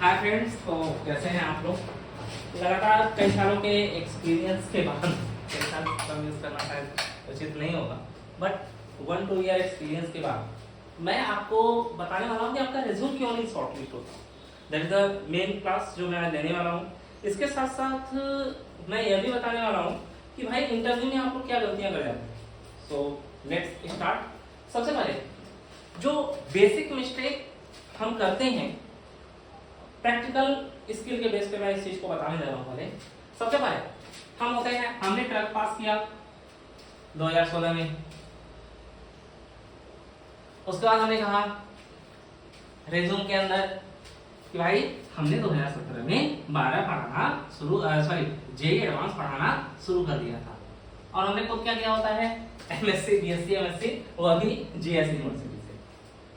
Hi friends, तो कैसे हैं आप लोग। लगातार कई सालों के एक्सपीरियंस के बाद कई साल कम यूज करना शायद उचित नहीं होगा, बट 1-2 ईयर एक्सपीरियंस के बाद मैं आपको बताने वाला हूँ कि आपका रिज्यूम क्यों नहीं शॉर्टलिस्ट होता। That is the main class जो मैं लेने वाला हूँ। इसके साथ साथ मैं यह भी बताने वाला हूँ कि भाई इंटरव्यू में आप लोग क्या गलतियाँ कर जाते हैं। So let's start. सबसे पहले जो बेसिक मिस्टेक हम करते हैं प्रैक्टिकल स्किल के बेस पे मैं इस चीज को बताने जा रहा हूँ। पहले सबसे पहले हम होते हैं, हमने 12th पास किया 2016 में। उसके बाद हमने कहा रिज्यूम के अंदर कि भाई हमने 2017 में 12 पढ़ाना शुरू जेई एडवांस पढ़ाना शुरू कर दिया था। और हमने खुद क्या किया होता है, एमएससी बीएससी एमएससी, वो भी जीएस यूनिवर्सिटी से।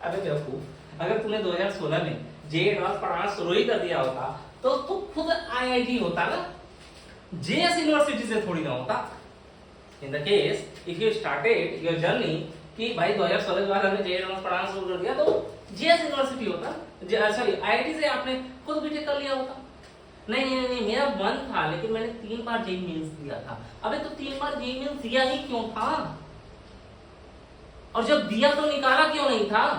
अबे बेवकूफ, अगर तूने 2016 में जेई एडवांस पढ़ाना शुरू ही कर दिया होता तो तू खुद आईआईटी होता ना, जेएस यूनिवर्सिटी से थोड़ी ना होता। In the case if you started your journey कि भाई 2016 के बाद हमने जेई एडवांस पढ़ाना शुरू कर दिया तो जेएस यूनिवर्सिटी होता, आईआईटी से आपने खुद बीटेक कर लिया होता। नहीं, मेरा मन था लेकिन मैंने 3 बार जेई मेंस दिया था। अबे तो 3 बार जेई मेंस दिया ही क्यों था, और जब दिया तो निकाला क्यों नहीं था।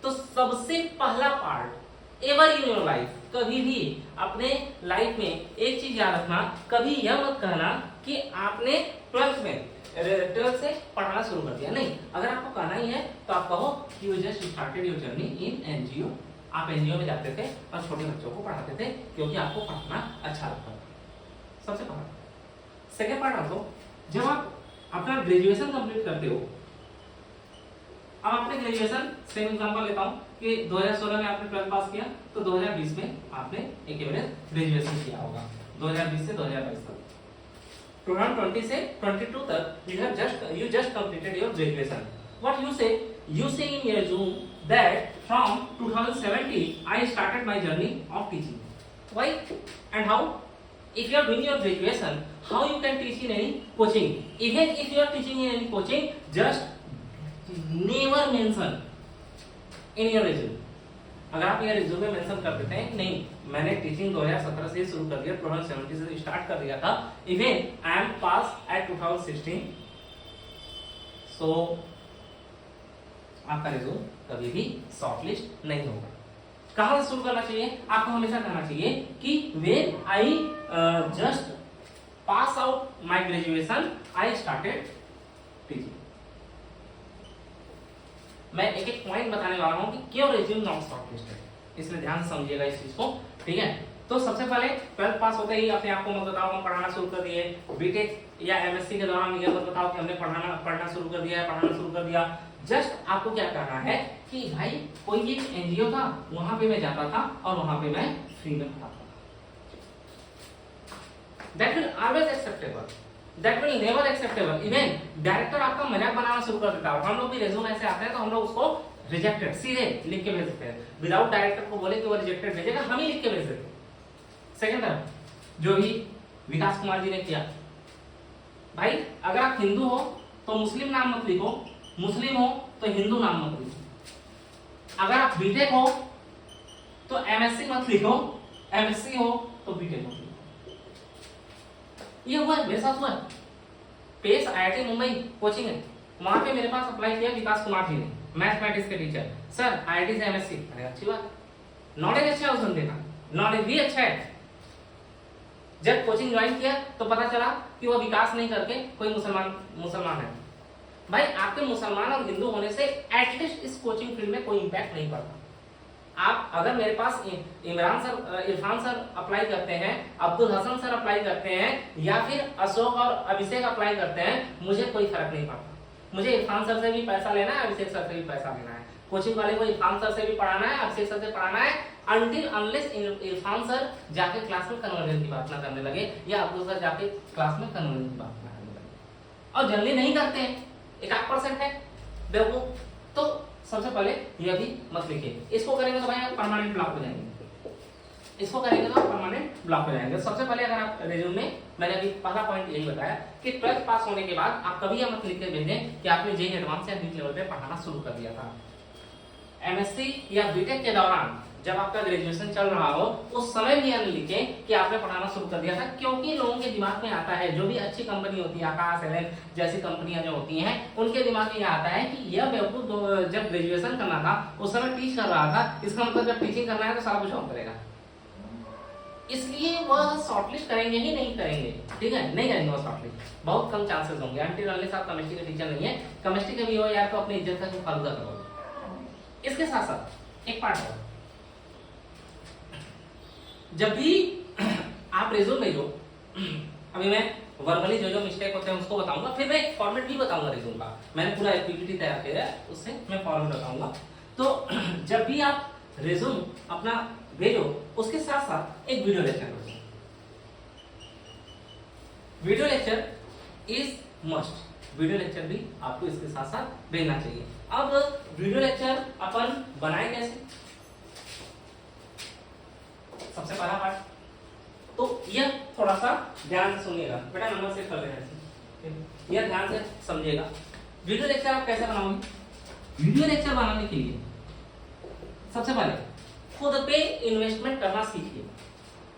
तो सबसे पहला part ever in your life, कभी भी अपने लाइफ में एक चीज याद रखना, कभी यह मत कहना कि आपने 12th से पढ़ाना शुरू कर दिया। नहीं, अगर आपको कहना ही है तो आप कहो कि you just started your journey in NGO. आप एनजीओ में जाते थे और छोटे बच्चों को पढ़ाते थे क्योंकि आपको पढ़ाना अच्छा लगता था। सबसे पहला। सेकेंड पार्ट आपको, जब आप अपना ग्रेजुएशन कंप्लीट करते हो, अब आपने ग्रेजुएशन सेम एग्जांपल लेता हूं कि 2016 में आपने 12th पास किया तो 2020 में आपने एक एवरेज ग्रेजुएशन किया होगा। 2020 से 2022 तक, 2020 से 22 तक you just completed your graduation. What you say in your resume that from 2017 I started my journey of teaching. Why and how? If you are doing your graduation, how you can teach in any coaching? Even if you are teaching in any coaching, just never mention in your resume. अगर आप ये resume में mention कर देते हैं नहीं मैंने teaching 2017 से शुरू कर दिया, 2017 से स्टार्ट कर दिया था, even I am pass at 2016, so आपका रिज्यूम कभी भी शॉर्टलिस्ट नहीं होगा। कहां से शुरू करना चाहिए, आपको हमेशा कहना चाहिए कि when I just pass out my graduation I started teaching. मैं एक एक पॉइंट बताने वाला हूं कि क्यों रिज्यूम नॉट शॉर्टलिस्ट है, इसलिए ध्यान से समझिएगा इस चीज को, ठीक है। तो सबसे पहले 12th पास होते ही अपने आप को मत बताओ हम पढ़ाना शुरू कर दिए, बीटेक या एमएससी के दौरान ये मत बताओ कि हमने पढ़ना शुरू कर दिया है, पढ़ाना शुरू कर दिया। जस्ट आपको क्या करना है कि भाई कोई एक एनजीओ था, वहां पे मैं जाता था और वहां पे मैं फ्री में पढ़ाता था। That will always acceptable, that will never acceptable. Even director आपका मजाक बनाना शुरू कर देता है, हम लोग भी रिज्यूम ऐसे आते हैं तो हम लोग उसको रिजेक्टेड सीधे लिख के भेज देते हैं, विदाउट डायरेक्टर को बोले कि वो रिजेक्टेड भेजेगा, हम ही लिख के भेज देते हैं। सेकंड है जो भी विकास कुमार जी ने किया, भाई अगर आप हिंदू हो तो मुस्लिम नाम मत लिखो, मुस्लिम हो तो हिंदू नाम मत लिखो। अगर आप बीटेक हो तो एमएससी मत लिखो, एमएससी हो तो बीटेक मत लिखो। ये हुआ है, मेरे साथ हुआ है। पेस आईआईटी मुंबई कोचिंग है, वहां पे मेरे पास अप्लाई किया विकास कुमार जी ने, मैथमेटिक्स के टीचर। सर आईआईटी से एमएससी, अरे अच्छी बात, नॉलेज अच्छा है उस बंदे का, नॉलेज भी अच्छा है। जब कोचिंग ज्वाइन किया तो पता चला कि वो विकास नहीं करके कोई मुसलमान है। भाई आपके मुसलमान और हिंदू होने से एटलीस्ट इस कोचिंग फील्ड में कोई इंपैक्ट नहीं पड़ता। आप अगर मेरे पास Imran sir, Irfan sir apply करते हैं, अब्दुल हसन सर अप्लाई करते हैं, या फिर अशोक और अभिषेक अप्लाई करते हैं, मुझे कोई फर्क नहीं पड़ता। मुझे इरफान सर से भी पैसा लेना है, अभिषेक सर से भी पैसा लेना है, कोचिंग वाले को इरफान सर से भी पढ़ाना है, अभिषेक सर से पढ़ाना है, अनटिल अनलेस इरफान सर जाके क्लास में कन्वर्जन की बात ना करने लगे या अब्दुल सर जाके क्लास में कन्वर्जन की बात ना करने लगे। और जनरली नहीं करते हैं, 1% है बेवकूफ। तो सबसे पहले यह भी मत लिखिए, इसको करेंगे तो भाई आप परमानेंट ब्लॉक हो जाएंगे, इसको करेंगे तो आप परमानेंट ब्लॉक हो जाएंगे। सबसे पहले अगर आप रिज्यूम में, मैंने अभी पहला पॉइंट यही बताया कि 12th पास होने के बाद आप कभी यह मत लिख के भेजें कि आपने जेईई एडवांस या नीट लेवल पे पढ़ाना शुरू कर दिया था। एमएससी या बीटेक के दौरान जब आपका ग्रेजुएशन चल रहा हो उस समय भी हम लिखें कि आपने पढ़ाना शुरू कर दिया था, क्योंकि लोगों के दिमाग में आता है, जो भी अच्छी कंपनी होती है, आकाश एल जैसी कंपनियां जो होती हैं, उनके दिमाग में यह आता है कि यह बेवकूफ जब ग्रेजुएशन करना था उस समय टीच कर रहा था, इसका मतलब जब टीचिंग करना है तो सारा कुछ और करेगा, इसलिए वह शॉर्टलिस्ट करेंगे ही नहीं करेंगे। ठीक है, नहीं करेंगे वो शॉर्टलिस्ट, बहुत कम चांसेस होंगे। अनटिल अनलेस आप केमिस्ट्री के टीचर नहीं है, केमिस्ट्री के भी हो यार तो अपनी इज्जत का क्यों फालतू करोगे। इसके साथ साथ एक पार्ट है, जब भी आप रिज्यूम भेजो, अभी मैं वर्बली जो जो मिस्टेक होते हैं उसको बताऊंगा, फिर मैं एक फॉर्मेट भी बताऊंगा रिज्यूम का, मैंने पूरा एक पीपीटी तैयार किया है, उससे मैं फॉर्मेट बताऊंगा। तो जब भी आप रिज्यूम अपना भेजो उसके साथ साथ एक वीडियो लेक्चर भेजो। Video lecture is must, video lecture भी आपको इसके साथ साथ भेजना चाहिए। अब वीडियो लेक्चर अपन बनाए कैसे, सबसे पहला पार्ट तो यह थोड़ा सा ध्यान से सुनिएगा बेटा, नंबर से कर लेना, यह ध्यान से समझिएगा। वीडियो लेक्चर आप कैसे बनाओगे, वीडियो लेक्चर बनाने के लिए सबसे पहले खुद पे इन्वेस्टमेंट करना सीखिए।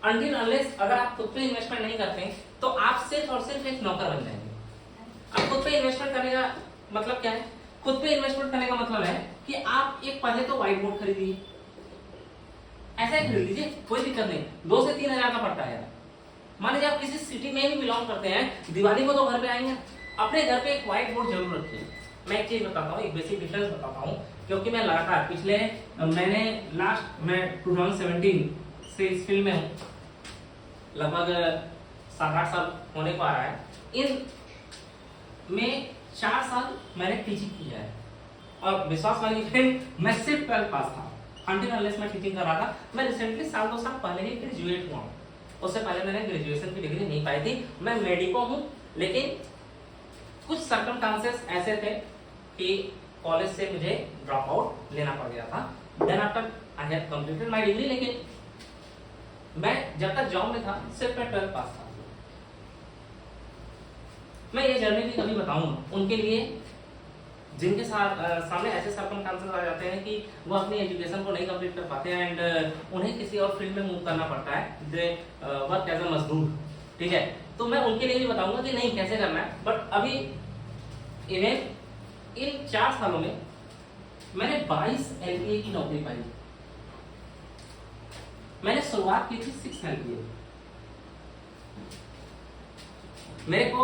अनटिल अनलेस अगर आप खुद पे इन्वेस्टमेंट नहीं करते तो आप सिर्फ और सिर्फ एक नौकर बन जाएंगे। आप खुद पे इन्वेस्टमेंट करने का मतलब क्या है, खुद पे इन्वेस्टमेंट करने का मतलब है कि आप एक पहले तो व्हाइट बोर्ड खरीदिए, ऐसा ही खरीद लीजिए, कोई दिक्कत नहीं, 2 से 3 हजार का पड़ता है। मान लीजिए आप किसी सिटी में भी बिलोंग करते हैं, दिवाली को तो घर पे आएंगे, अपने घर पे एक व्हाइट बोर्ड जरूर रखिए। मैं एक चीज बताता हूँ, एक बेसिक डिफरेंस बताता हूँ, क्योंकि मैं लगातार पिछले मैंने लास्ट मैं 2017 से इस फील्ड में हूँ, लगभग 7-8 साल होने को आ रहा है। इन में 4 साल मैंने टीचिंग किया है, और विश्वास मानिए फ्रेंड, मैं सिर्फ 12th पास था, अनटिल अनलेस मैं टीचिंग कर रहा था। मैं रिसेंटली 1-2 साल पहले ही ग्रेजुएट हुआ हूँ, उससे पहले मैंने ग्रेजुएशन की डिग्री नहीं पाई थी। मैं मेडिको हूँ, लेकिन कुछ सर्कमस्टांसेस ऐसे थे कि कॉलेज से मुझे ड्रॉप आउट लेना पड़ गया था। Then after I have completed my degree, लेकिन मैं जब तक जॉब में था सिर्फ मैं 12th पास था। मैं ये जर्नी भी कभी बताऊंगा उनके लिए जिनके सामने ऐसे सर्कमस्टांसेस आ जाते हैं कि वो अपनी एजुकेशन को नहीं कंप्लीट कर पाते हैं एंड उन्हें किसी और फील्ड में मूव करना पड़ता है, दे वर्क एज अ मजदूर। ठीक है, तो मैं उनके लिए भी बताऊंगा कि नहीं कैसे करना है। बट अभी इन्हें इन 4 सालों में मैंने 22 LPA की नौकरी पाई। मैंने शुरुआत की थी 6 LPA। मेरे को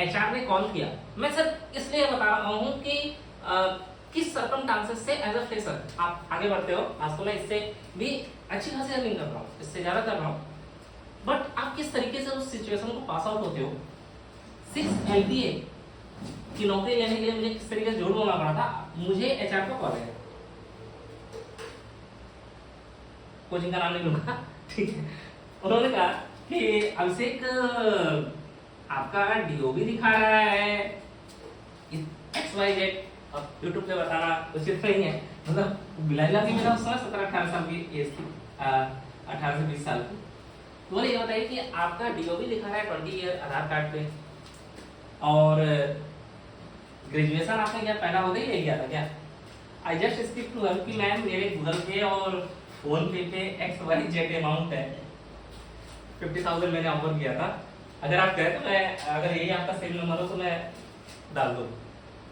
HR ने कॉल किया, मैं सर इसलिए बता रहा हूँ कि किस सर्कमस्टांसेस से एज अ फ्रेशर आप आगे बढ़ते हो। आज तो मैं इससे भी अच्छी खासी अर्निंग कर रहा हूँ, इससे ज्यादा कर रहा हूँ, बट आप किस तरीके से उस सिचुएशन को पास आउट होते हो। 6 LPA की नौकरी लेने के लिए मुझे किस तरीके से जोड़ बोलना पड़ा था। मुझे HR का कॉल आया, कोचिंग का नाम नहीं लूंगा, ठीक है। उन्होंने कहा कि अभिषेक आपका DOB दिखा रहा है XYZ, अब यूट्यूब पे बताना उचित नहीं है, मतलब बिलाइला थी मेरा उस समय 17-18 साल की एज थी, 18 से 20 साल की। बोले ये बताइए कि आपका DOB दिखा रहा है 20 ईयर आधार कार्ड पे, और ग्रेजुएशन आपने क्या पहला होते ही ले लिया था क्या। आई जस्ट स्किप टू कि मैम मेरे गूगल पे और फोन पे XYZ अमाउंट है, 50,000 मैंने ऑफर किया था। अगर आप कहें तो मैं, अगर यही आपका सेम नंबर हो तो मैं डाल दूँ।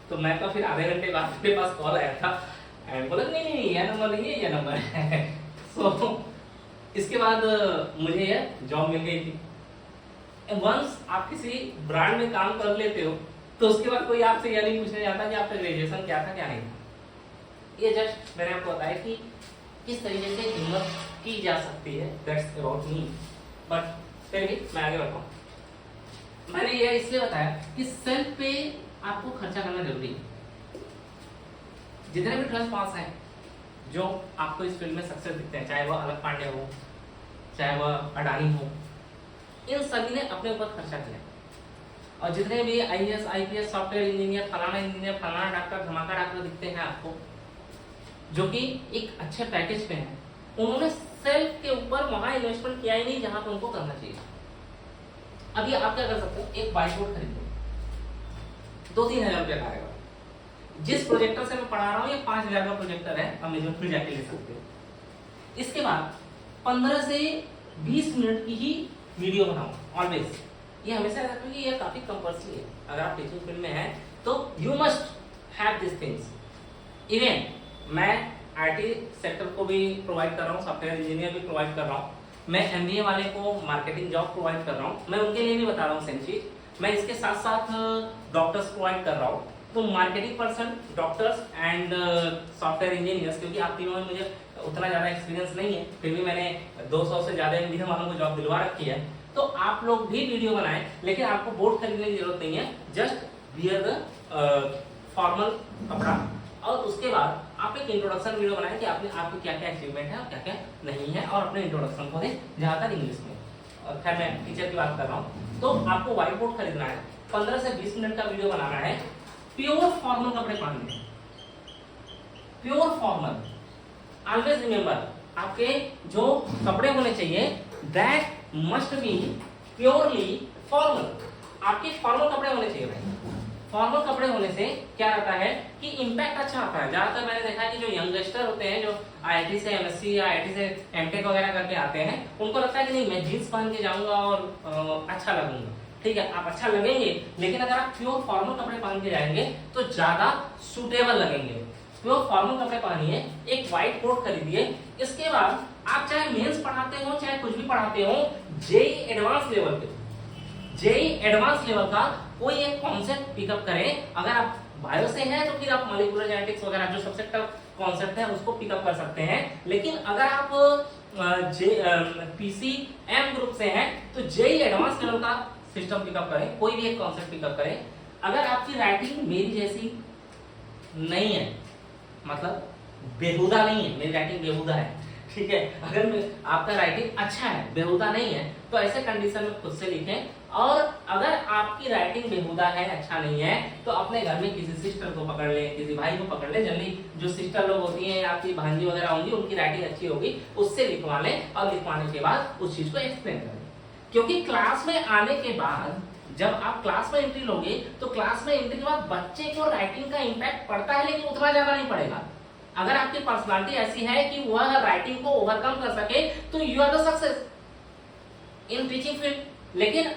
तो मैं तो फिर आधे घंटे बाद मेरे पास कॉल आया था एंड बोला नहीं नहीं यह नंबर नहीं है, यह नंबर है। सो इसके बाद मुझे यह जॉब मिल गई थी। वंस आप किसी ब्रांड में काम कर लेते हो तो उसके बाद कोई आपसे यह नहीं पूछने जाता कि आपका ग्रेजुएशन क्या था क्या नहीं था। ये जस्ट मैंने आपको बताया कि किस तरीके से हिम्मत की जा सकती है, दैट्स अबाउट मी। बट फिर भी मैं आगे बढ़ता हूँ। मैंने यह इसलिए बताया कि सेल्फ पे आपको खर्चा करना जरूरी है। जितने भी 12th पास हैं जो आपको इस फील्ड में सक्सेस दिखते हैं, चाहे वह अलग पांडे हो, चाहे वह अडानी हो, इन सभी ने अपने ऊपर खर्चा किया। और जितने भी IAS IPS सॉफ्टवेयर इंजीनियर, फलाना डॉक्टर, धमाका डॉक्टर दिखते हैं आपको, जो कि एक अच्छे पैकेज पे हैं, उन्होंने सेल्फ के ऊपर वहां इन्वेस्टमेंट किया ही नहीं जहां पर उनको करना चाहिए। अभी आप क्या कर सकते हो, एक व्हाइट बोर्ड खरीदो, 2-3 हजार रुपया का आएगा। जिस प्रोजेक्टर से मैं पढ़ा रहा हूँ ये 5,000 का प्रोजेक्टर है, अमेजोन पे जाके ले सकते हो। इसके बाद 15 से 20 मिनट की ही वीडियो बनाओ ऑलवेज। ये हमेशा याद रखो कि ये काफी कंपल्सरी है। अगर आप टीचिंग फील्ड में हैं तो you must have this things. Even मैं आईटी सेक्टर को भी प्रोवाइड कर रहा हूँ, सॉफ्टवेयर इंजीनियर भी प्रोवाइड कर रहा हूँ, मैं एमबीए वाले को मार्केटिंग जॉब प्रोवाइड कर रहा हूँ। मैं उनके लिए नहीं बता रहा हूँ सेम चीज, मैं इसके साथ साथ डॉक्टर्स प्रोवाइड कर रहा हूँ। तो marketing person, doctors and software engineers, क्योंकि आप तीनों में मुझे उतना ज़्यादा एक्सपीरियंस नहीं है, फिर भी मैंने 200 से ज़्यादा एमबीए वालों को जॉब दिलवा रखी है। तो आप लोग भी वीडियो बनाएं, लेकिन आपको बोर्ड खरीदने की जरूरत नहीं है। जस्ट वियर द फॉर्मल कपड़ा, और उसके बाद आप एक इंट्रोडक्शन वीडियो बनाएं कि आपकी क्या क्या अचीवमेंट है और क्या क्या नहीं है, और अपने इंट्रोडक्शन को दें, ज़्यादातर इंग्लिश में। और खैर मैं टीचर की बात कर रहा हूँ। तो आपको व्हाइट बोर्ड खरीदना है, 15 से 20 मिनट का वीडियो बनाना है, प्योर फॉर्मल कपड़े पहनने हैं, प्योर फॉर्मल। ऑलवेज रिमेंबर, आपके जो कपड़े होने चाहिए that must be purely formal. आपके फॉर्मल कपड़े होने चाहिए भाई। फॉर्मल कपड़े होने से क्या रहता है कि इम्पैक्ट अच्छा आता है। ज्यादातर मैंने देखा है कि जो यंगस्टर होते हैं, जो आईआईटी से एमएससी या आईआईटी से एमटेक वगैरह करके आते हैं, उनको लगता है कि नहीं मैं जींस पहन के जाऊंगा और अच्छा लगूंगा। ठीक है, आप अच्छा लगेंगे, लेकिन अगर आप प्योर फॉर्मल कपड़े पहन के जाएंगे तो ज्यादा सुटेबल लगेंगे। प्योर फॉर्मल कपड़े पहनिए, एक व्हाइट कोट खरीदिए। इसके बाद आप चाहे मेंस पढ़ाते हो, चाहे कुछ भी पढ़ाते हो, जेई एडवांस लेवल पे, जेई एडवांस लेवल का कोई एक कॉन्सेप्ट पिकअप करें। अगर आप बायो से हैं तो फिर आप मॉलिक्यूलर जेनेटिक्स वगैरह जो सबसे टफ कॉन्सेप्ट है उसको पिकअप कर सकते हैं। लेकिन अगर आप पीसीएम ग्रुप से हैं तो जेई एडवांस लेवल का सिस्टम पिकअप करें, कोई भी एक कॉन्सेप्ट पिकअप करें। अगर आपकी राइटिंग मेरी जैसी नहीं है, मतलब बेहुदा नहीं है, मेरी राइटिंग बेहुदा है, ठीक है, अगर आपका राइटिंग अच्छा है, बेहुदा नहीं है, तो ऐसे कंडीशन में खुद से लिखें। और अगर आपकी राइटिंग बेहुदा है, अच्छा नहीं है, तो अपने घर में किसी सिस्टर को पकड़ ले, किसी भाई को पकड़ ले। जनरली जो सिस्टर लोग होती हैं, आपकी भांजी वगैरह होंगी, उनकी राइटिंग अच्छी होगी, उससे लिखवा लें, और लिखवाने के बाद उस चीज को एक्सप्लेन करें। क्योंकि क्लास में आने के बाद जब आप क्लास में एंट्री लोगे, तो क्लास में एंट्री के बाद बच्चे को राइटिंग का इम्पैक्ट पड़ता है, लेकिन उतना ज्यादा नहीं पड़ेगा। अगर आपकी पर्सनालिटी ऐसी है कि वह राइटिंग को ओवरकम कर सके, तो you are the success in teaching field. लेकिन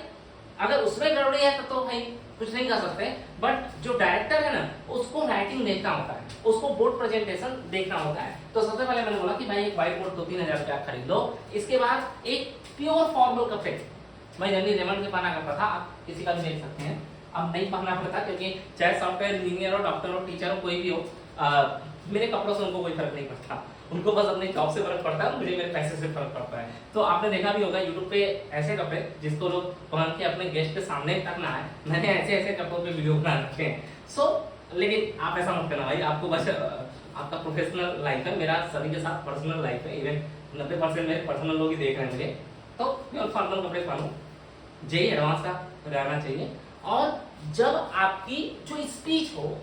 अगर उसमें गड़बड़ी है तो भाई कुछ नहीं कर सकते। बट जो डायरेक्टर है ना, उसको राइटिंग देखना होता है, उसको बोर्ड प्रेजेंटेशन देखना होता है। तो सबसे पहले मैंने बोला कि भाई एक व्हाइट बोर्ड 2-3 हजार का खरीद लो। इसके बाद एक प्योर फॉर्मल कपड़े, मैं जनरली रेमंड के पहना करता था, आप किसी का भी देख सकते हैं, अब नहीं पहनना पड़ता, क्योंकि चाहे सॉफ्टवेयर इंजीनियर हो, डॉक्टर हो, टीचर हो, कोई भी हो, मेरे कपड़ों से उनको कोई फर्क नहीं पड़ता। उनको बस अपने जॉब से फर्क पड़ता है, मुझे मेरे पैसे से फर्क पड़ता है। तो आपने देखा भी होगा यूट्यूब पे ऐसे कपड़े जिसको लोग पहन के अपने गेस्ट के सामने तक ना आए, मैंने ऐसे ऐसे कपड़ों पे वीडियो बना रखे हैं। लेकिन आप ऐसा मत करना भाई, आपको बस आपका प्रोफेशनल लाइफ है, मेरा सभी के साथ पर्सनल लाइफ है। इवन 90% मेरे पर्सनल लोग ही देख रहे हैं मुझे। तो प्योर फॉर्मल कपड़े पहनो, जेई एडवांस का रहना चाहिए। और जब आपकी जो स्पीच हो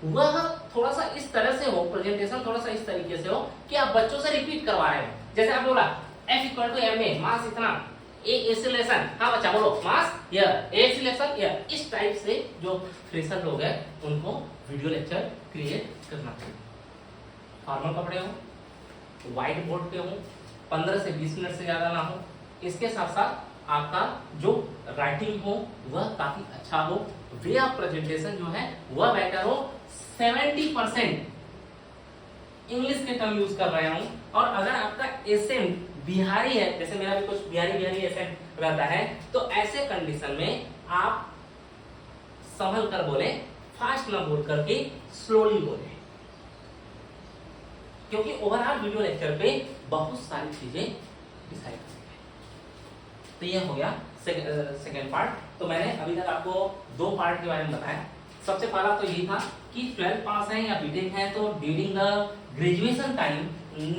वह थोड़ा सा इस तरह से हो, प्रेजेंटेशन थोड़ा सा इस तरीके से हो कि आप बच्चों से रिपीट करवा रहे हैं। जैसे आप बोला F = ma, मास इतना, ए एक्सीलरेशन, हाँ बच्चा बोलो मास हियर, ए एक्सीलरेशन हियर। इस टाइप से जो फ्रेशर लोग हैं उनको वीडियो लेक्चर क्रिएट करना चाहिए। फॉर्मल कपड़े हो, व्हाइट बोर्ड पे हो, 15 से 20 मिनट से ज्यादा ना हो। इसके साथ साथ आपका जो राइटिंग हो वह काफी अच्छा हो, वे ऑफ प्रेजेंटेशन जो है वह बेटर हो। 70% इंग्लिश के टर्म यूज कर रहे हूं। और अगर आपका एसेंट बिहारी है, जैसे मेरा भी कुछ बिहारी एसेंट रहता है, तो ऐसे कंडीशन में आप संभल कर बोले, फास्ट ना बोल करके स्लोली बोले, क्योंकि ओवरऑल वीडियो लेक्चर पे बहुत सारी चीजें डिसाइड करती है। तो ये हो गया सेकेंड पार्ट। तो मैंने अभी तक आपको 2 पार्ट के बारे में बताया। सबसे पहला तो यही था कि 12th पास है या बीटेक है तो during the graduation time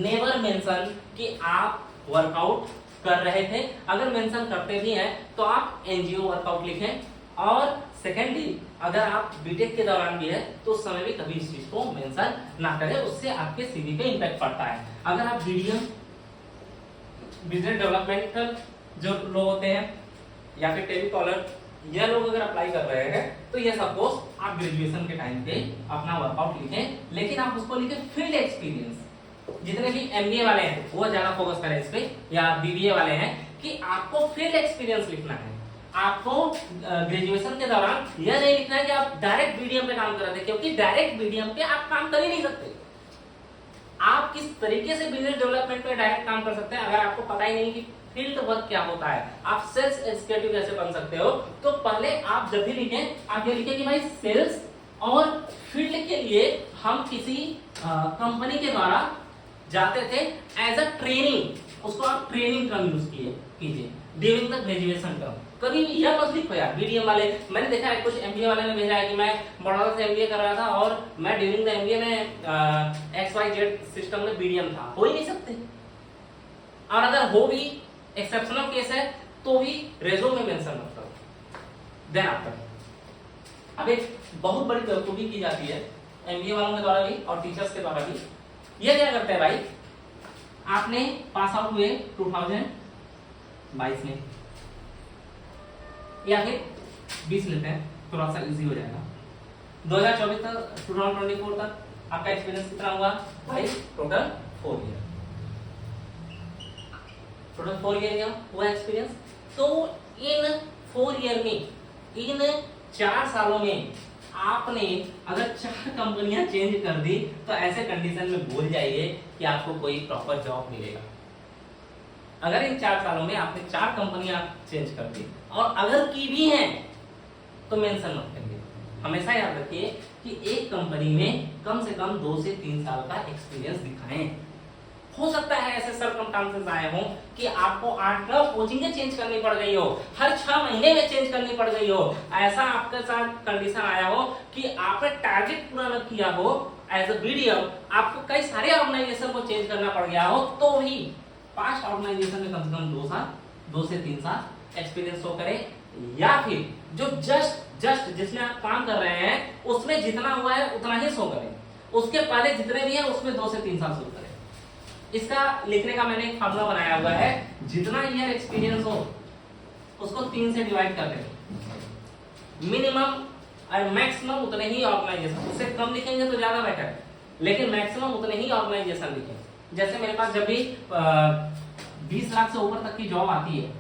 never mention कि आप वर्कआउट कर रहे थे। अगर मेंशन करते भी हैं तो आप एनजीओ वर्कआउट लिखें। और सेकेंडली अगर आप बीटेक के दौरान भी है तो उस समय भी कभी इस चीज को मेंशन ना करें, उससे आपके सीवी पे इंपैक्ट पड़ता है। अगर आप बीडीएम, बिजनेस डेवलपमेंटल जो लोग होते हैं, या फिर टेलीकॉलर, ये लोग अगर अप्लाई कर रहे हैं तो ये सपोज आप ग्रेजुएशन के टाइम पे अपना वर्कआउट लिखें, लेकिन आप उसको लिखें फील्ड एक्सपीरियंस। जितने भी एमबीए वाले हैं वो ज्यादा फोकस करें इस पे, या बीबीए वाले हैं कि आपको फील्ड एक्सपीरियंस लिखना है। आपको ग्रेजुएशन के दौरान यह नहीं लिखना है कि आप डायरेक्ट बीडीएम पे काम कर रहे थे, क्योंकि डायरेक्ट बीडीएम पे आप काम कर ही नहीं सकते। आप किस तरीके से बिजनेस डेवलपमेंट पे डायरेक्ट काम कर सकते हैं अगर आपको पता ही नहीं कि फील्ड वर्क क्या होता है, आप सेल्स एग्जीक्यूटिव कैसे बन सकते हो। तो पहले आप जब भी लिखें आप ये लिखें कि भाई सेल्स और फील्ड के लिए हम किसी कंपनी के द्वारा जाते थे एज अ ट्रेनिंग, उसको आप ट्रेनिंग टर्म यूज कीजिए ड्यूरिंग द ग्रेजुएशन टर्म। कभी यह मत लिखो यार बीडीएम वाले, मैंने देखा है कुछ एमबीए वाले ने भेजा है कि मैं बड़ौदा से एमबीए कर रहा था और मैं ड्यूरिंग द एमबीए में XYZ सिस्टम में बीडीएम था। हो ही नहीं सकते, और अगर हो भी एक्सेप्शनल केस है तो भी रेज्यूम में मेंशन मत करो। देन आफ्टर अब एक बहुत बड़ी बेवकूफी की जाती है एमबीए वालों के द्वारा भी और टीचर्स के द्वारा भी। ये क्या करते हैं भाई, आपने पास आउट हुए 2022 में या फिर 20 लेते हैं, थोड़ा सा इजी हो जाएगा। 2024 तक 2024 तक आपका एक्सपीरियंस कितना हुआ भाई, टोटल 4 ईयर, टोटल 4 ईयर हुआ एक्सपीरियंस। तो इन 4 ईयर में, इन 4 सालों में आपने अगर 4 कंपनियां चेंज कर दी तो ऐसे कंडीशन में भूल जाइए कि आपको कोई प्रॉपर जॉब मिलेगा। अगर इन 4 सालों में आपने 4 कंपनियां चेंज कर दी और अगर की भी हैं तो मेंशन मत करिए। हमेशा याद रखिए कि एक कंपनी में कम से कम 2 से 3 साल का एक्सपीरियंस दिखाएं। हो सकता है ऐसे सर्कमस्टांसेस आए हों कि आपको 8-9 कोचिंगें चेंज करनी पड़ गई हो, हर 6 महीने में चेंज करनी पड़ गई हो, ऐसा आपके साथ कंडीशन आया हो कि आपने टारगेट पूरा न किया हो एज अ बीडीएम, आपको कई सारे ऑर्गेनाइजेशन को चेंज करना पड़ गया हो, तो भी पास्ट ऑर्गेनाइजेशन में कम से कम 2 से 3 साल एक्सपीरियंस शो करे। या फिर जो जस्ट जिसमें आप काम कर रहे हैं उसमें जितना हुआ है उतना ही शो करें, उसके पहले जितने भी हैं उसमें 2 से 3 साल शो करें। इसका लिखने का मैंने एक फार्मूला बनाया हुआ है, जितना ईयर एक्सपीरियंस हो उसको 3 से डिवाइड कर दें, मिनिमम और मैक्सिमम उतने ही ऑर्गेनाइजेशन, उससे कम लिखेंगे तो ज्यादा बेटर, लेकिन मैक्सिमम उतने ही ऑर्गेनाइजेशन लिखें। जैसे मेरे पास जब भी 20 लाख से ऊपर तक की जॉब आती है,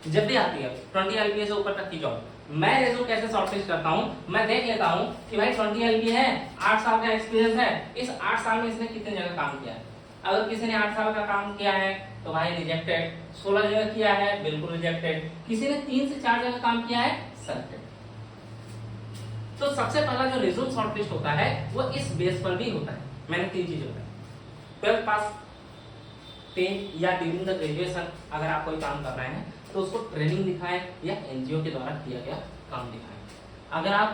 जब भी आती है 20 LPA से ऊपर तक की जॉब, मैं रेज्यूम कैसे शॉर्टलिस्ट करता हूं, मैं देख लेता हूं कि भाई 20 LPA है, 8 साल का एक्सपीरियंस है, इस 8 साल में इसने कितने जगह काम किया है। अगर किसी ने 8 साल का काम किया है तो भाई रिजेक्टेड, 16 जगह किया है बिल्कुल रिजेक्टेड, किसी ने 3 से 4 जगह काम किया है सेलेक्टेड। तो सबसे पहला जो रेज्यूम शॉर्टलिस्ट होता है वो इस बेस पर भी होता है। मैंने 3 चीज होता है, 12th पास, 10 या ड्यूरिंग द ग्रेजुएशन अगर आप कोई काम कर रहे हैं तो उसको ट्रेनिंग दिखाएं या एनजीओ के द्वारा किया गया काम दिखाएं। अगर आप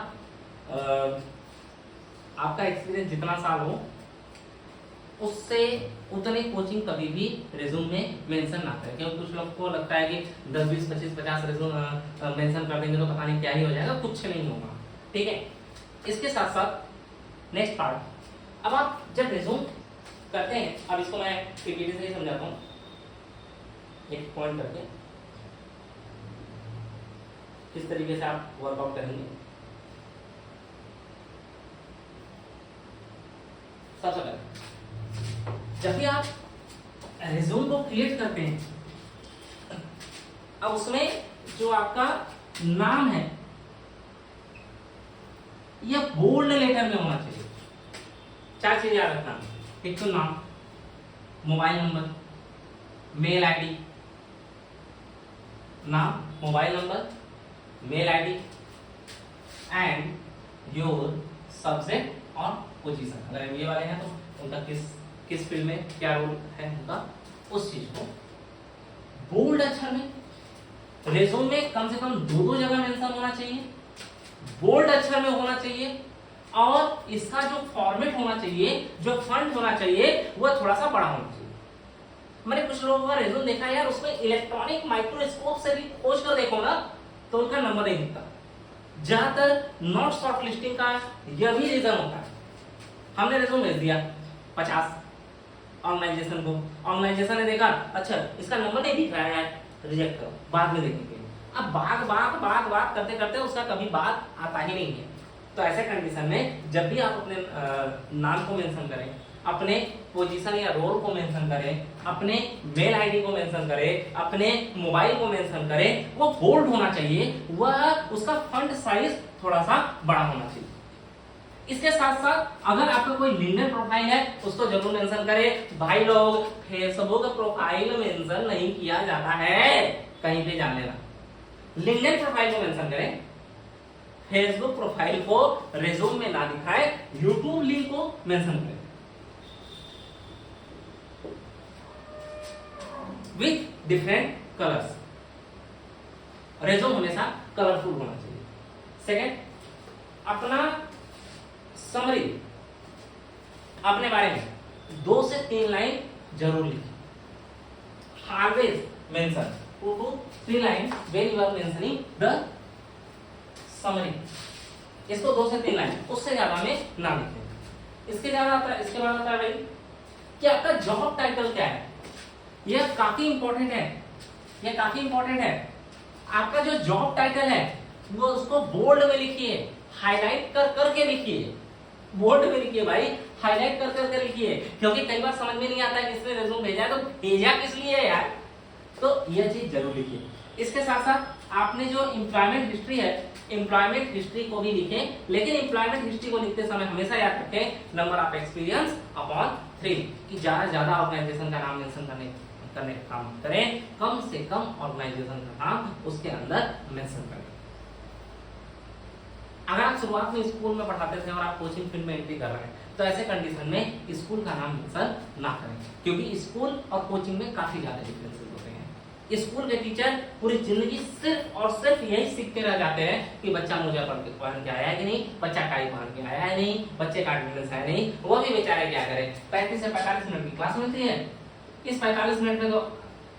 आपका एक्सपीरियंस जितना साल हो उससे उतने कोचिंग कभी भी रिज्यूम में मेंशन ना करें, क्योंकि कुछ लोग को लगता है कि 10, 20, 25, 50 रिज्यूम मेंशन कर देंगे तो पता नहीं क्या ही हो जाएगा, कुछ नहीं होगा। ठीक है, इसके साथ साथ नेक्स्ट पार्ट, अब आप जब रिज्यूम करते हैं, अब इसको मैं पीपीटी से ही समझाता हूँ एक पॉइंट करके, किस तरीके से आप वर्कआउट करेंगे। सबसे पहले जब भी आप रिज्यूम को क्रिएट करते हैं, अब उसमें जो आपका नाम है यह बोल्ड लेटर में होना चाहिए। 4 चीजें याद रखना, एक तो नाम, मोबाइल नंबर, मेल आईडी, नाम, mobile number, mail ID and your subject और पोजीशन। अगर एमबीए वाले हैं तो उनका किस फील्ड में क्या रोल है उनका, उस चीज को बोल्ड अक्षर में रिज्यूम में कम से कम 2 जगह मेंशन होना चाहिए, बोल्ड अक्षर में होना चाहिए, और इसका जो फॉर्मेट होना चाहिए, जो फंट होना चाहिए वह थोड़ा सा बड़ा होना चाहिए। मैंने कुछ लोगों का रिज्यूम देखा यार, उसमें इलेक्ट्रॉनिक माइक्रोस्कोप से भी खोज कर देखो ना तो उनका नंबर नहीं दिखता। ज्यादातर नॉट शॉर्ट लिस्टिंग का यह भी रीजन होता है। हमने रिज्यूम भेज दिया 50 ऑर्गेनाइजेशन को, ऑर्गेनाइजेशन ने देखा अच्छा इसका नंबर नहीं दिख रहा है, रिजेक्ट करो, बाद में देखेंगे। अब बात करते करते उसका कभी बात आता ही नहीं है। तो ऐसे कंडीशन में जब भी आप अपने नाम को मेंशन करें, अपने पोजीशन या रोल को मेंशन करे, अपने मेल आईडी को मेंशन करे, अपने मोबाइल को मेंशन करे, वो बोल्ड होना चाहिए, वह उसका फॉन्ट साइज थोड़ा सा बड़ा होना चाहिए। इसके साथ साथ अगर आपका कोई लिंक्डइन प्रोफाइल है उसको जरूर मेंशन करें। भाई लोग, फेसबुक प्रोफाइल मेंशन नहीं किया जाता है, कहीं पे जान लेना। लिंक्डइन प्रोफाइल को मेंशन करें, फेसबुक प्रोफाइल को रिज्यूम में ना दिखाएं, यूट्यूब लिंक को मेंशन करें विथ डिफरेंट कलर्स। रिज्यूम हमेशा कलरफुल होना चाहिए। सेकेंड, अपना समरी अपने बारे में 2 से 3 लाइन जरूर लिखिए। Always mention 2 to 3 line when you are mentioning the summary. इसको 2 से 3 लाइन, उससे ज्यादा में ना लिखें। इसके बाद आता है भाई कि आपका जॉब टाइटल क्या है। यह काफी इंपॉर्टेंट है, यह काफी इंपॉर्टेंट है। आपका जो जॉब टाइटल है वो उसको बोल्ड में लिखिए, हाईलाइट कर करके लिखिए। बोल्ड में लिखिए भाई, हाईलाइट कर करके लिखिए, क्योंकि कई बार समझ में नहीं आता है किसने रिज्यूम भेजा है, तो भेजा किस लिए है यार, तो यह चीज जरूर लिखिए। इसके साथ साथ आपने जो एम्प्लॉयमेंट हिस्ट्री है, एम्प्लॉयमेंट हिस्ट्री को भी लिखें, लेकिन एम्प्लॉयमेंट हिस्ट्री को लिखते समय हमेशा याद रखें नंबर ऑफ एक्सपीरियंस अपॉन 3 कि ज्यादा ऑर्गेनाइजेशन का नाम मेंशन करने का काम करें, कम से कम ऑर्गेनाइजेशन का नाम उसके अंदर मेंशन करें। अगर आप शुरुआत में स्कूल में पढ़ाते थे और आप कोचिंग फील्ड में एंट्री कर रहे हैं तो ऐसे कंडीशन में स्कूल का नाम मेंशन ना करें, क्योंकि स्कूल और कोचिंग में काफी ज्यादा डिफरेंसेस होते हैं। स्कूल के टीचर पूरी जिंदगी सिर्फ और सिर्फ यही सीखते रह जाते हैं कि बच्चा मोजा पहन के आया है कि नहीं, बच्चा टाई पहन के आया है नहीं, बच्चे का अटेंडेंस है नहीं। वो भी बेचारे क्या करें, 35 से 45 मिनट की क्लास मिलती है, इस 45 मिनट में तो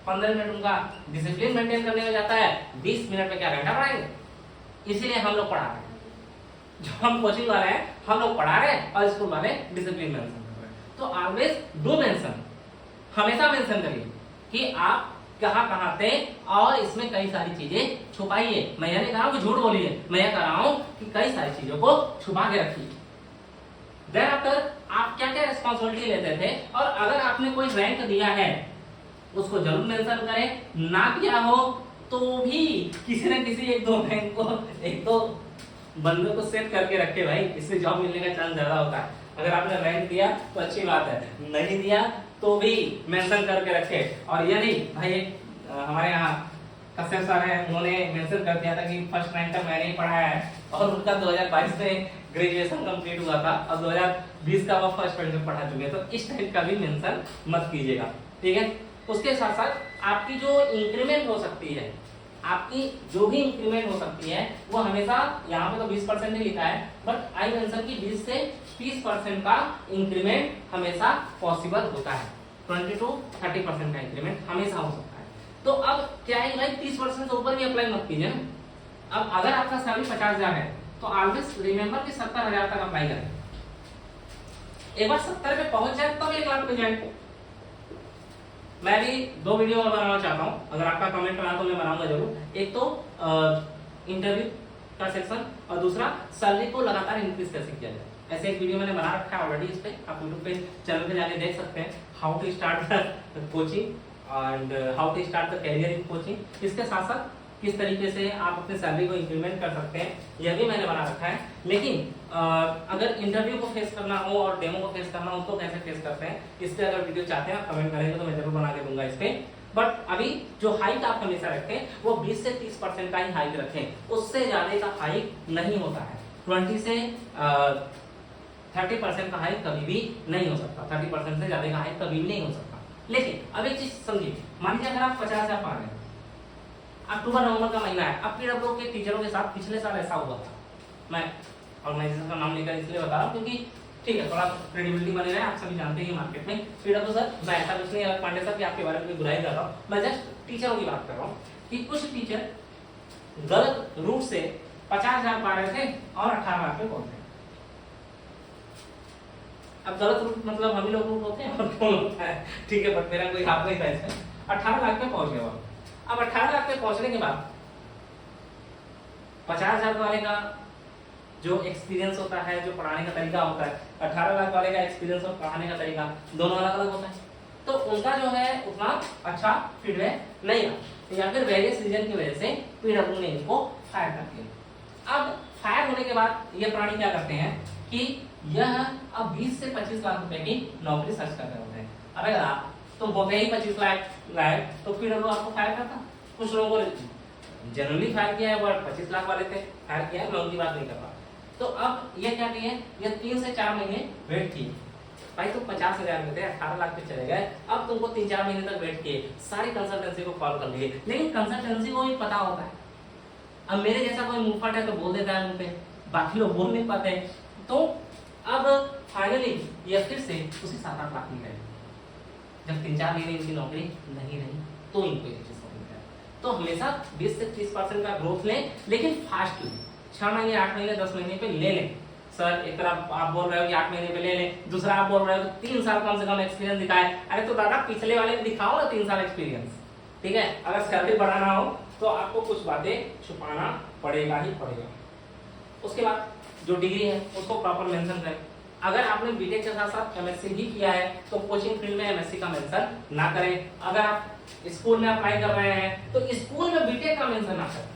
15 मिनट उनका डिसिप्लिन मेंटेन करने में जाता है, 20 मिनट में क्या घंटा पढ़ाएंगे। इसीलिए हम लोग पढ़ा रहे हैं, जो हम कोचिंग वाले हैं हम लोग पढ़ा रहे हैं और स्कूल वाले डिसिप्लिन मेंशन कर रहे हैं। तो ऑलवेज डू मेंशन, हमेशा मेंशन करिए कि आप कहाँ थे, और इसमें कई सारी चीजें छुपाइए। मैं ये नहीं कह रहा हूं कि झूठ बोलिए, मैं ये कह रहा हूं कि कई सारी चीजों को छुपा के रखिए। देन आफ्टर आप क्या क्या रिस्पॉन्सिबिलिटी लेते थे, और अगर आपने कोई रैंक दिया है उसको जरूर मेंशन करें, ना दिया हो तो भी किसी न किसी एक दो रैंक को, एक दो बंदों को सेट करके रखे भाई, इससे जॉब मिलने का चांस ज्यादा होता है। अगर आपने रैंक दिया तो अच्छी बात है, नहीं दिया तो भी मेंशन करके रखे। और ये नहीं भाई, हमारे यहाँ कश्यप सर हैं, उन्होंने मेंशन कर दिया था कि फर्स्ट रैंक तक मैंने ही पढ़ाया है, और उनका 2022 में ग्रेजुएशन कंप्लीट हुआ था और 2020 का वो फर्स्ट रैंक तक पढ़ा चुके हैं। तो इस टाइप का भी मेंशन मत कीजिएगा, ठीक है। उसके साथ साथ आपकी जो इंक्रीमेंट हो सकती है, आपकी जो भी इंक्रीमेंट हो सकती है वो हमेशा, यहाँ पे तो 20% ही लिखा है, बट आई मेंशन की 20 से 30% का इंक्रीमेंट हमेशा पॉसिबल होता है। 20 to 30% का इंक्रीमेंट हमेशा हो सकता है। तो अब क्या है भाई, 30% से ऊपर भी अप्लाई मत कीजिए ना। अब अगर आपका सैलरी 50,000 है तो ऑलवेज रिमेंबर कि 70,000 तक अप्लाई करें। एक बार 70 पे पहुंच जाए तब 1 लाख पे जाए। मैं भी 2 वीडियो और बनाना चाहता हूँ, अगर आपका कमेंट रहा तो मैं बनाऊंगा जरूर। एक तो इंटरव्यू का सेक्शन, और दूसरा सैलरी को लगातार इंक्रीज कैसे किया जाए। ऐसे एक वीडियो मैंने बना रखा है ऑलरेडी, इस पे आप यूट्यूब पे चैनल पे जाके देख सकते हैं, how to start the coaching and how to start the career in coaching. इसके साथ साथ किस तरीके से आप अपने सैलरी को इंक्रीमेंट कर सकते हैं, यह भी मैंने बना रखा है। लेकिन अगर इंटरव्यू को फेस करना हो और डेमो को फेस करना हो तो कैसे फेस करते हैं, इस पे अगर वीडियो चाहते हैं आप कमेंट करेंगे तो मैं जरूर बना के दूंगा इस पे। बट अभी जो हाइक आप हमेशा रखें वो 20 से 30% का ही हाइक रखें, उससे ज्यादा का हाइक नहीं होता है। 20 से 30% का हाइक कभी भी नहीं हो सकता, 30% से ज्यादा का हाइक कभी भी नहीं हो सकता। लेकिन अब एक चीज समझिए, मान लीजिए अगर आप 50,000 पा रहे हैं, अक्टूबर नवंबर का महीना है, अब पीडब्ल्यू के टीचरों के साथ पिछले साल ऐसा हुआ था। मैं ऑर्गेनाइजेशन का नाम लेकर इसलिए बता रहा हूँ क्योंकि ठीक है, थोड़ा क्रेडिबिलिटी बने रहे, आप सभी जानते हैं मार्केट में। पीडब्ल्यू सर, मैं ऐसा कुछ नहीं अलग पांडे सर कि आपके बारे में कोई बुराई कर रहा हूँ, मैं जस्ट टीचरों की बात कर रहा हूँ कि कुछ टीचर गलत रूट से 50,000 पा रहे थे और 18 लाख पे पहुंचे। अब गलत रूट मतलब हम ही लोग रूट होते हैं और कौन होता है, ठीक है, बट मेरा कोई हाथ नहीं था इसमें। 18 लाख पे पहुंच गए। अब 18 लाख पे पहुंचने के बाद 50,000 वाले का जो एक्सपीरियंस होता है, जो पढ़ाने का तरीका होता है, 18 लाख वाले का एक्सपीरियंस और पढ़ाने का तरीका दोनों अलग अलग होता है, तो उनका जो है उतना अच्छा फीडबैक नहीं आता, या फिर वेरियस रीजन की वजह से पीडब्ल्यू ने इनको फायर कर दिया। अब फायर होने के बाद ये प्राणी क्या करते हैं कि यह अब 20 से 25 लाख रुपए की नौकरी सर्च कर रहे होते हैं। अब अगर आप तो होते ही 25 लाख लाए तो पीडब्ल्यू आपको फायर करता। कुछ लोगों को जनरली फायर किया है, वो 25 लाख वाले थे फायर किया है, मैं उनकी बात नहीं कर रहा। तो अब ये क्या किए, ये 3 से 4 महीने वेट किए। भाई तुम 50,000 में थे, 18 लाख पे चले गए, अब तुमको 3-4 महीने तक वेट किए, सारी कंसल्टेंसी को कॉल कर लिए, लेकिन कंसल्टेंसी को भी पता होता है। अब मेरे जैसा कोई मुंहफट है तो बोल देता है मुंह पे, बाकी लोग बोल नहीं पाते। तो अब फाइनली ये फिर से उसी 7-8 लाख में गए। जब 3-4 महीने इनकी नौकरी नहीं रही तो इनको ये चीज समझ में आया। तो हमेशा 20 से 30% का ग्रोथ लें, लेकिन फास्ट लें। 6 महीने, 8 महीने, 10 महीने पे ले लें। सर एक तरफ आप बोल रहे हो कि 8 महीने पे ले लें, दूसरा आप बोल रहे हो 3 साल कम से कम एक्सपीरियंस दिखाए। अरे तो दादा पिछले वाले में दिखाओ ना 3 साल एक्सपीरियंस, ठीक है। अगर सैलरी बढ़ाना हो तो आपको कुछ बातें छुपाना पड़ेगा ही पड़ेगा। उसके बाद जो डिग्री है उसको प्रॉपर मेंशन करें। अगर आपने बीटेक के साथ साथ एमएससी भी किया है तो कोचिंग फील्ड में एमएससी का मेंशन ना करें। अगर आप स्कूल में अप्लाई कर रहे हैं तो स्कूल में बीटेक का मेंशन ना करें।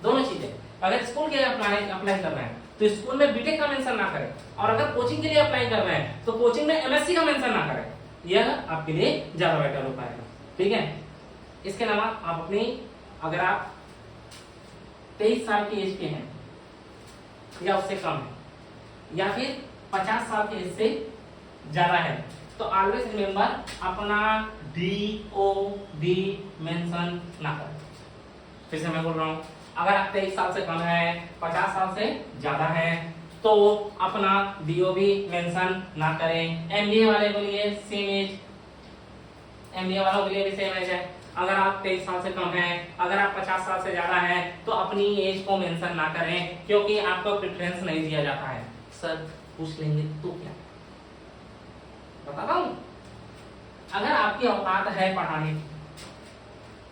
दोनों चीजें, अगर स्कूल के लिए अप्लाई कर रहे हैं तो स्कूल में बीटेक का मेंशन ना करें, और अगर कोचिंग के लिए अप्लाई कर रहे हैं तो कोचिंग में एमएससी का मेंशन ना करें। यह आपके लिए ज्यादा बेटर हो पाएगा, ठीक है। इसके अलावा आप अपनी, अगर आप 23 साल की एज के हैं या उससे कम है, या फिर 50 साल की एज से ज्यादा है, तो ऑलवेज रिमेंबर अपना DOB मेंशन ना करें। फिर से मैं बोल रहा हूं, अगर आप 23 साल से कम है, 50 साल से ज्यादा है, तो अपना DOB मेंशन ना करें। MBA वाले के लिए सेम एज, MBA वालों के लिए भी सेम एज है। अगर आप 23 साल से कम हैं, अगर आप 50 साल से ज्यादा हैं, तो अपनी एज को मेंशन ना करें, क्योंकि आपको प्रेफरेंस नहीं दिया जाता है। सर पूछ लेंगे तो क्या, बताता हूं। अगर आपकी औकात है पढ़ाने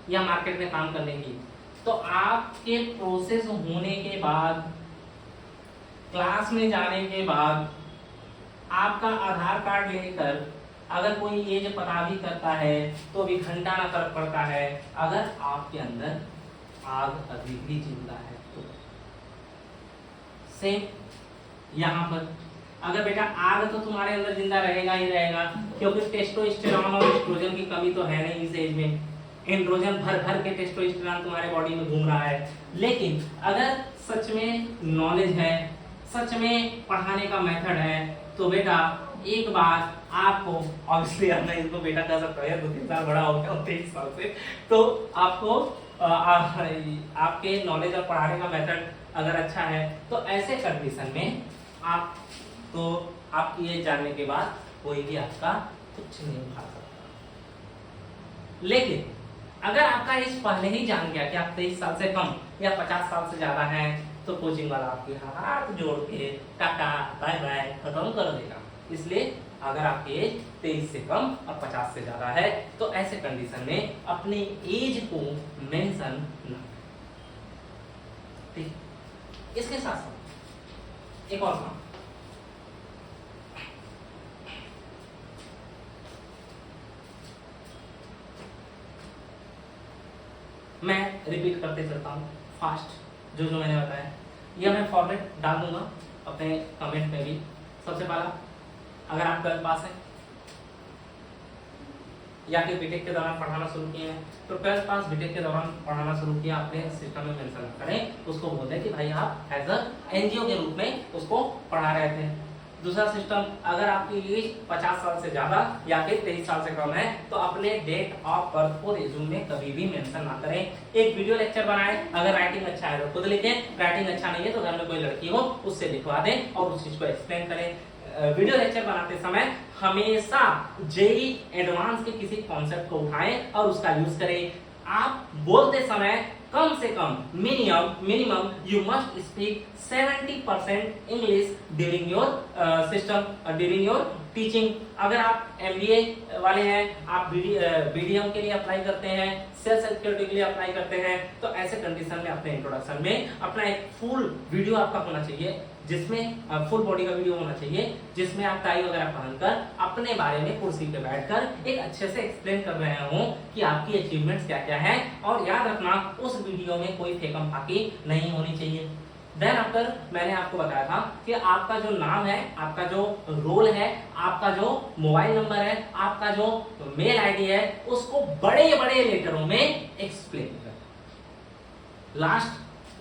या मार्केट में काम करने की, तो आपके प्रोसेस होने के बाद, क्लास में जाने के बाद, आपका आधार कार्ड लेकर अगर कोई एज पता भी करता है तो भी घंटा ना फर्क पड़ता है, अगर आपके अंदर आग अभी भी जिंदा है तो। सेम यहाँ पर, अगर बेटा आग तो तुम्हारे अंदर जिंदा रहेगा ही रहेगा, क्योंकि टेस्टोस्टेरोन और एस्ट्रोजन की कमी तो है नहीं इस एज में। एंड्रोजन भर भर के टेस्टोस्टेरोन तुम्हारे बॉडी में घूम रहा है। लेकिन अगर सच में नॉलेज है, सच में पढ़ाने का मेथड है, तो बेटा एक बार आपको, ऑब्वियसली अब मैं इसको बेटा कह सकता हूँ, 2-3 साल बड़ा हो गया 23 साल से, तो आपको आपके नॉलेज और पढ़ाने का मेथड अगर अच्छा है तो ऐसे कंडीशन में आप, तो आपकी एज जानने के बाद कोई भी आपका कुछ नहीं उठा सकता। लेकिन अगर आपका एज पहले ही जान गया कि आप 23 साल से कम या 50 साल से ज्यादा हैं, तो कोचिंग वाला आपकी हाथ जोड़ के टाटा बाय बाय खत्म कर देगा। इसलिए अगर आपकी एज 23 से कम और 50 से ज्यादा है, तो ऐसे कंडीशन में अपने एज को मेंशन न करें। ठीक, इसके साथ साथ एक और काम, मैं रिपीट करते चलता हूँ फास्ट, जो मैंने बताया, यह मैं फॉर्मेट डाल दूंगा अपने कमेंट में भी। सबसे पहला, अगर आप 12 पास हैं या फिर बीटेक के दौरान पढ़ाना शुरू किए हैं, तो 12 पास बीटेक के दौरान पढ़ाना शुरू किया आपने, सिस्टम में मेंशन करें, उसको बोलते हैं कि भाई आप एज अ एनजीओ के रूप में उसको पढ़ा रहे थे। दूसरा सिस्टम, अगर आपकी एज 50 साल से ज्यादा या फिर 23 साल से कम है, तो अपने डेट ऑफ बर्थ को रिज्यूम में कभी भी मेंशन ना करें। एक वीडियो लेक्चर बनाएं, अगर राइटिंग अच्छा है तो खुद लिखें, राइटिंग अच्छा नहीं है तो घर में कोई लड़की हो उससे लिखवा दें और उस चीज को एक्सप्लेन करें। वीडियो लेक्चर बनाते समय हमेशा जेई एडवांस के किसी कॉन्सेप्ट को उठाएं और उसका यूज करें। आप बोलते समय कम से कम minimum you must speak 70% English during your teaching, अगर आप एमबीए वाले हैं, आप बीडीएम के लिए अप्लाई करते हैं, सेल्स सिक्योरिटी के लिए अप्लाई करते हैं, तो ऐसे कंडीशन में अपने इंट्रोडक्शन में अपना एक फुल वीडियो आपका होना चाहिए, जिसमें फुल बॉडी का वीडियो होना चाहिए, जिसमें आप टाई वगैरह पहनकर अपने बारे में कुर्सी पे बैठकर एक अच्छे से एक्सप्लेन कर रहे हो कि आपकी अचीवमेंट्स क्या क्या है। और याद रखना उस वीडियो में कोई फेकम फाकी नहीं होनी चाहिए। देन आफ्टर मैंने आपको बताया था कि आपका जो नाम है, आपका जो रोल है, आपका जो मोबाइल नंबर है, आपका जो मेल आईडी है, उसको बड़े बड़े लेटरों में एक्सप्लेन कर। लास्ट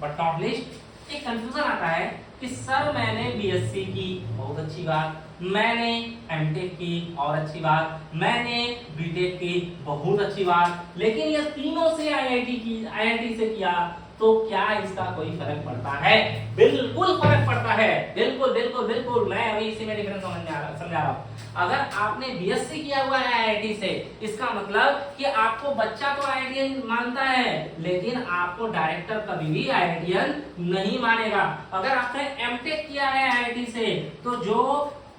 बट नॉट लिस्ट, एक कंफ्यूजन आता है कि सर मैंने बीएससी की, बहुत अच्छी बात, मैंने एमटेक की और अच्छी बात, मैंने बीटेक की, बहुत अच्छी बात, लेकिन ये तीनों से आईआईटी से किया, तो क्या इसका कोई फर्क पड़ता है? बिल्कुल फर्क पड़ता है, बिल्कुल बिल्कुल बिल्कुल। मैं अभी इसी में डिफरेंस समझा रहा हूं। अगर आपने बीएससी किया हुआ है आईआईटी से, इसका मतलब कि आपको बच्चा तो आईआईटीएन मानता है, लेकिन आपको डायरेक्टर कभी भी आईआईटीएन नहीं मानेगा। अगर आपने एमटेक किया है आईआईटी से, तो जो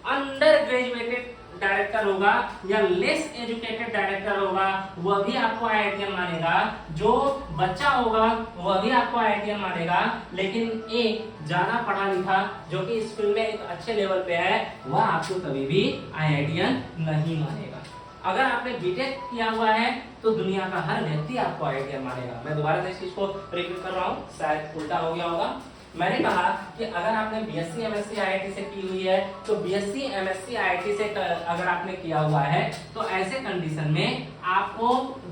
अंडर ग्रेजुएटेड डायरेक्टर होगा या लेस एजुकेटेड डायरेक्टर होगा, वह भी आपको आईआईटीएन मानेगा। जो बच्चा होगा वह भी आपको आईआईटीएन मानेगा, लेकिन एक ज्यादा पढ़ा लिखा जो कि इस फील्ड में एक अच्छे लेवल पे है, वह आपको कभी भी आईआईटीएन नहीं मानेगा। अगर आपने बीटेक किया हुआ है, तो दुनिया का हर व्यक्ति आपको आईआईटीएन मानेगा। मैं दोबारा से इस चीज को रिपीट कर रहा हूँ, शायद उल्टा हो गया होगा। मैंने कहा कि अगर आपने बीएससी एमएससी आईआईटी से की हुई है, तो बीएससी एमएससी आईआईटी से अगर आपने किया हुआ है, तो ऐसे कंडीशन में आपको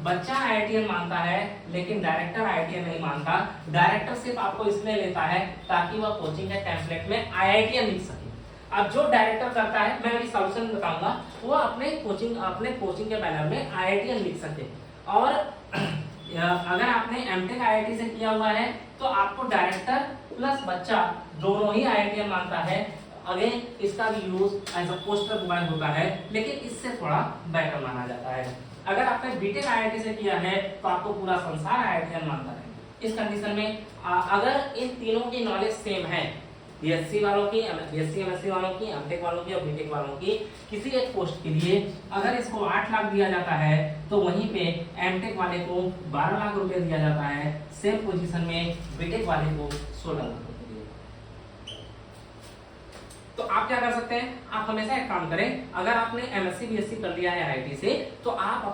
बच्चा आईआईटीएन मानता है, लेकिन डायरेक्टर आईआईटीएन नहीं मानता। डायरेक्टर सिर्फ आपको इसलिए लेता है ताकि वह कोचिंग के टेम्पलेट में आईआईटीएन लिख सके। अब जो डायरेक्टर करता है, मैं अभी सॉल्यूशन बताऊंगा, वो अपने कोचिंग के बैनर में आईआईटीएन लिख सके। और अगर आपने एमटेक आईआईटी से किया हुआ है, तो आपको डायरेक्टर प्लस बच्चा दोनों ही आईआईटीएन मानता है। अगेन इसका भी use as a poster mobile होता है, लेकिन इससे थोड़ा बेटर माना जाता है। अगर आपने बीटेक आईआईटी से किया है, तो आपको पूरा संसार आईआईटीएन मानता है। इस कंडीशन में अगर इन तीनों की नॉलेज सेम है, बीएससी वालों की, बीएससी एमएससी वालों की, एमटेक वालों की और बीटेक वालों की, किसी एक पोस्ट के लिए अगर इसको 8 लाख दिया जाता है, तो वहीं पे एमटेक वाले को 12 लाख रुपए दिया जाता है, सेम पोजीशन में बीटेक वाले को 16 लाख रुपए दिया जाता है। तो आप क्या कर सकते हैं? आप हमेशा एक काम करें, अगर आपने एमएससी बीएससी कर लिया है आईआईटी से, तो आप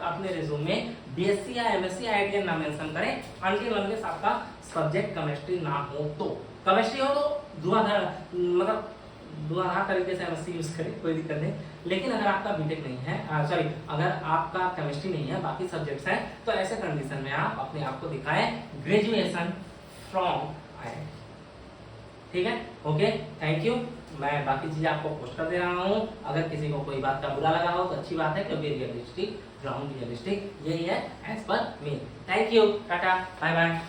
अपने रिज्यूम में बीएससी या एमएससी आईआईटीएन ना मेंशन करें, अनटिल अनलेस आपका सब्जेक्ट केमिस्ट्री ना हो। तो केमिस्ट्री हो तो धुआंधार तरीके से एमएससी यूज करें, कोई दिक्कत नहीं। लेकिन अगर आपका बीटेक नहीं है, अगर आपका केमिस्ट्री नहीं है, बाकी सब्जेक्ट्स हैं, तो ऐसे कंडीशन में आप अपने आप को दिखाएं ग्रेजुएशन फ्रॉम आईआईटी। ठीक है, ओके, थैंक यू। मैं बाकी चीजें आपको पोस्ट कर दे रहा हूँ। अगर किसी को कोई बात का बुरा लगा हो तो अच्छी बात है, क्योंकि रियलिस्टिक ग्राउंड रियलिस्टिक यही है as per me. Thank you, tata, bye bye.